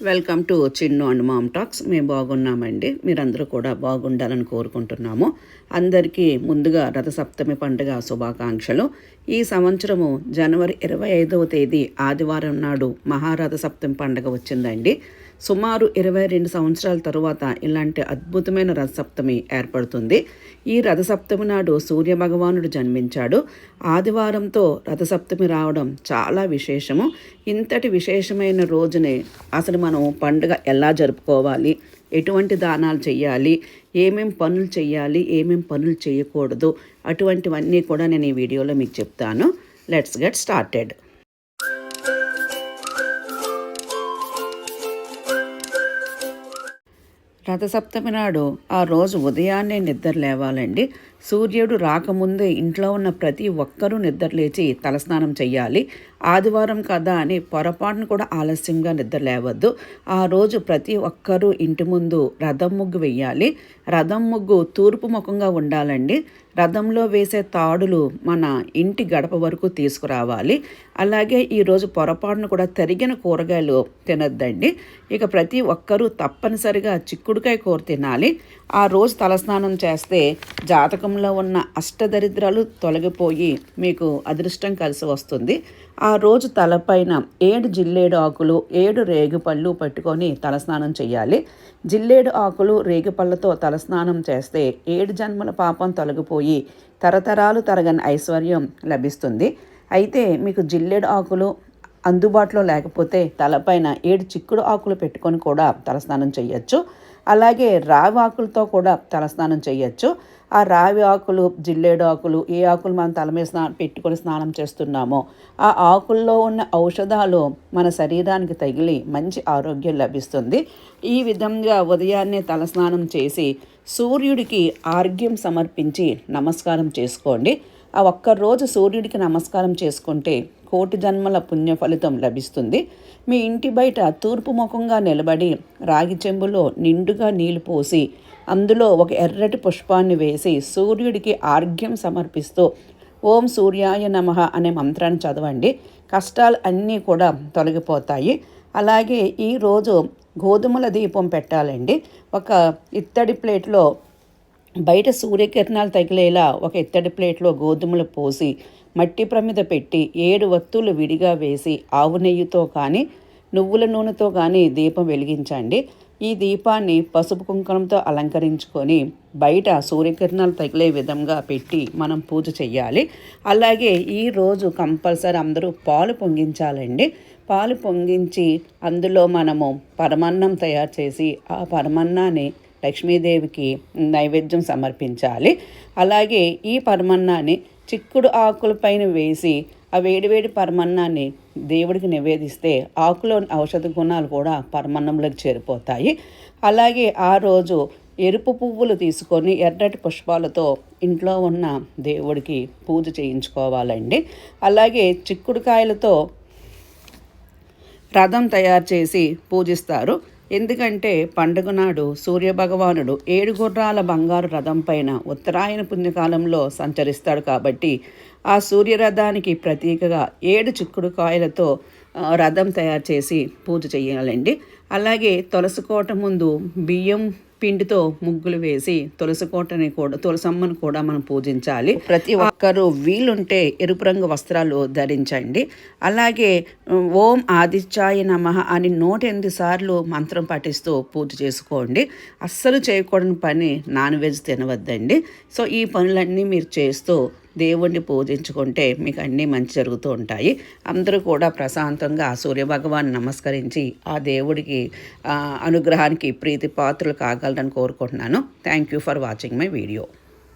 Welcome to Chinnu and mom talks. మేము బాగున్నామండి. మీరందరూ కూడా బాగుండాలని కోరుకుంటున్నాము. అందరికీ ముందుగా రథసప్తమి పండుగ శుభాకాంక్షలు. ఈ సంవత్సరము జనవరి 25వ తేదీ ఆదివారం నాడు మహారథ సప్తమి పండుగ వచ్చిందండి. సుమారు 22 సంవత్సరాల తరువాత ఇలాంటి అద్భుతమైన రథసప్తమి ఏర్పడుతుంది. ఈ రథసప్తమి నాడు సూర్యభగవానుడు జన్మించాడు. ఆదివారంతో రథసప్తమి రావడం చాలా విశేషము. ఇంతటి విశేషమైన రోజునే అసలు మనం పండుగ ఎలా జరుపుకోవాలి, ఎటువంటి దానాలు చేయాలి, ఏమేం పనులు చేయాలి, ఏమేం పనులు చేయకూడదు, అటువంటివన్నీ కూడా నేను ఈ వీడియోలో మీకు చెప్తాను. Let's get started. రథసప్తమి నాడు ఆ రోజు ఉదయాన్నే నిద్ర లేవాలండి. సూర్యుడు రాకముందే ఇంట్లో ఉన్న ప్రతి ఒక్కరూ నిద్రలేచి తలస్నానం చేయాలి. ఆదివారం కదా అని పొరపాటును కూడా ఆలస్యంగా నిద్ర లేవద్దు. ఆ రోజు ప్రతి ఒక్కరూ ఇంటి ముందు రథం ముగ్గు వెయ్యాలి. రథం ముగ్గు తూర్పు ముఖంగా ఉండాలండి. రథంలో వేసే తాడులు మన ఇంటి గడప వరకు తీసుకురావాలి. అలాగే ఈరోజు పొరపాటును కూడా తరిగిన కూరగాయలు తినొద్దండి. ఇక ప్రతి ఒక్కరూ తప్పనిసరిగా చిక్కుడుకాయ కూర తినాలి. ఆ రోజు తలస్నానం చేస్తే జాతకంలో ఉన్న అష్టదరిద్రాలు తొలగిపోయి మీకు అదృష్టం కలిసి వస్తుంది. ఆ రోజు తలపైన 7 జిల్లేడు ఆకులు 7 రేగిపళ్ళు పట్టుకొని తలస్నానం చేయాలి. జిల్లేడు ఆకులు రేగిపళ్ళతో తలస్నానం చేస్తే 7 జన్మల పాపం తొలగిపోయి తరతరాలు తరగని ఐశ్వర్యం లభిస్తుంది. అయితే మీకు జిల్లేడు ఆకులు అందుబాటులో లేకపోతే తలపైన 7 చిక్కుడు ఆకులు పెట్టుకొని కూడా తలస్నానం చేయొచ్చు. అలాగే రావి ఆకులతో కూడా తలస్నానం చేయొచ్చు. ఆ రావి ఆకులు, జిల్లేడు ఆకులు, ఏ ఆకులు మనం తల మీద పెట్టుకొని స్నానం చేస్తున్నామో ఆ ఆకుల్లో ఉన్న ఔషధాలు మన శరీరానికి తగిలి మంచి ఆరోగ్యం లభిస్తుంది. ఈ విధంగా ఉదయాన్నే తలస్నానం చేసి సూర్యుడికి ఆర్ఘ్యం సమర్పించి నమస్కారం చేసుకోండి. ఆ ఒక్కరోజు సూర్యుడికి నమస్కారం చేసుకుంటే 1,000,000 జన్మల పుణ్య ఫలితం లభిస్తుంది. మీ ఇంటి బయట తూర్పు ముఖంగా నిలబడి రాగి చెంబులో నిండుగా నీళ్లు పోసి అందులో ఒక ఎర్రటి పుష్పాన్ని వేసి సూర్యుడికి ఆర్ఘ్యం సమర్పిస్తూ ఓం సూర్యాయ నమః అనే మంత్రాన్ని చదవండి. కష్టాలు అన్నీ కూడా తొలగిపోతాయి. అలాగే ఈరోజు గోధుమల దీపం పెట్టాలండి. ఒక ఇత్తడి ప్లేట్లో బయట సూర్యకిరణాలు తగిలేలా ఒక ఇత్తడి ప్లేట్లో గోధుమలు పోసి మట్టి ప్రమిద పెట్టి 7 వత్తులు విడిగా వేసి ఆవు నెయ్యితో కానీ నువ్వుల నూనెతో కానీ దీపం వెలిగించండి. ఈ దీపాన్ని పసుపు కుంకుమంతో అలంకరించుకొని బయట సూర్యకిరణాలు తగిలే విధంగా పెట్టి మనం పూజ చేయాలి. అలాగే ఈరోజు కంపల్సరీ అందరూ పాలు పొంగించాలండి. పాలు పొంగించి అందులో మనము పరమాన్నం తయారు చేసి ఆ పరమాన్నాన్ని లక్ష్మీదేవికి నైవేద్యం సమర్పించాలి. అలాగే ఈ పరమాన్నాన్ని చిక్కుడు ఆకులపైన వేసి ఆ వేడివేడి పరమాన్నాన్ని దేవుడికి నివేదిస్తే ఆకులోని ఔషధ గుణాలు కూడా పరమాన్నంలోకి చేరిపోతాయి. అలాగే ఆ రోజు ఎరుపు పువ్వులు తీసుకొని ఎర్రటి పుష్పాలతో ఇంట్లో ఉన్న దేవుడికి పూజ చేయించుకోవాలండి. అలాగే చిక్కుడుకాయలతో రథం తయారు చేసి పూజిస్తారు. ఎందుకంటే పండుగ నాడు సూర్యభగవానుడు 7 గుర్రాల బంగారు రథం పైన ఉత్తరాయణ పుణ్యకాలంలో సంచరిస్తాడు కాబట్టి ఆ సూర్యరథానికి ప్రతీకగా 7 చిక్కుడుకాయలతో రథం తయారు చేసి పూజ చేయాలండి. అలాగే తులసి కోట ముందు బియ్యం పిండితో ముగ్గులు వేసి తులసమ్మను కూడా మనం పూజించాలి. ప్రతి ఒక్కరూ వీలుంటే ఎరుపు రంగు వస్త్రాలు ధరించండి. అలాగే ఓం ఆదిత్యాయ నమః అని 108 సార్లు మంత్రం పఠిస్తూ పూజ చేసుకోండి. అస్సలు చేయకూడని పని నాన్ వెజ్ తినవద్దండి. సో ఈ పనులన్నీ మీరు చేస్తూ దేవుణ్ణి పూజించుకుంటే మీకు అన్నీ మంచి జరుగుతూ ఉంటాయి. అందరూ కూడా ప్రశాంతంగా సూర్యభగవాన్ని నమస్కరించి ఆ దేవుడికి అనుగ్రహానికి ప్రీతి పాత్రలు కాగలరని కోరుకుంటున్నాను. Thank you for watching my video.